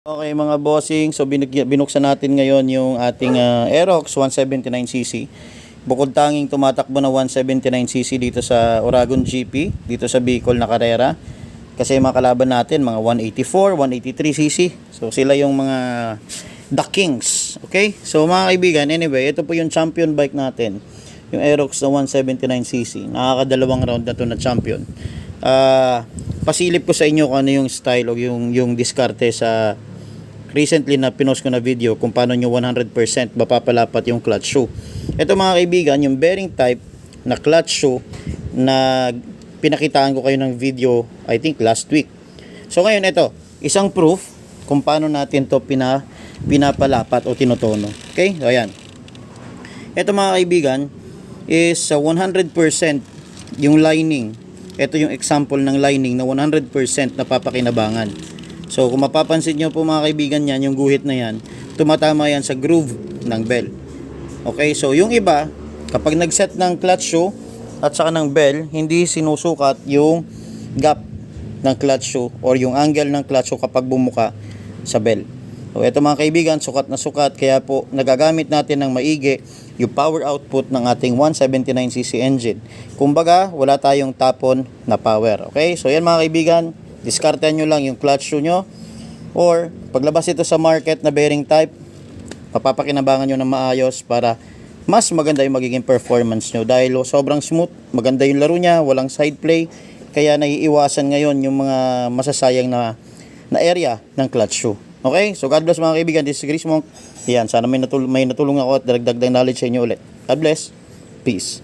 Okay mga bossing, so binuksan natin ngayon yung ating Aerox 179cc. Bukod tanging tumatakbo na 179cc dito sa Oragon GP, dito sa Bicol na karera. Kasi mga kalaban natin, mga 184, 183cc. So sila yung mga The Kings. Okay? So mga kaibigan, anyway, ito po yung champion bike natin. Yung Aerox na 179cc. Nakakadalawang round na to na champion. Pasilip ko sa inyo kung ano yung style o yung diskarte sa recently na pinost ko na video kung paano nyo 100% mapapalapat yung clutch shoe. Ito mga kaibigan, yung bearing type na clutch shoe na pinakitaan ko kayo ng video I think last week. So ngayon ito, isang proof kung paano natin to pinapalapat o tinotono. Okay? So ayan. Ito mga kaibigan is 100% yung lining. Ito yung example ng lining na 100% napapakinabangan. So kung mapapansin nyo po mga kaibigan yan, yung guhit na yan, tumatama yan sa groove ng bell. Okay, so yung iba, kapag nag-set ng clutch shoe at saka ng bell, hindi sinusukat yung gap ng clutch shoe or yung angle ng clutch shoe kapag bumuka sa bell. So ito mga kaibigan, sukat na sukat, kaya po nagagamit natin ng maigi yung power output ng ating 179cc engine. Kumbaga, wala tayong tapon na power. Okay, so yan mga kaibigan, diskartehan nyo lang yung clutch shoe nyo or paglabas ito sa market na bearing type, papapakinabangan nyo na maayos para mas maganda yung magiging performance nyo dahil sobrang smooth, maganda yung laro nya, walang side play, kaya naiiwasan ngayon yung mga masasayang na area ng clutch shoe. Okay, so God bless mga kaibigan, this is Chris Monk. Yan, sana may natulong ako at dagdag knowledge sa inyo ulit. God bless, peace.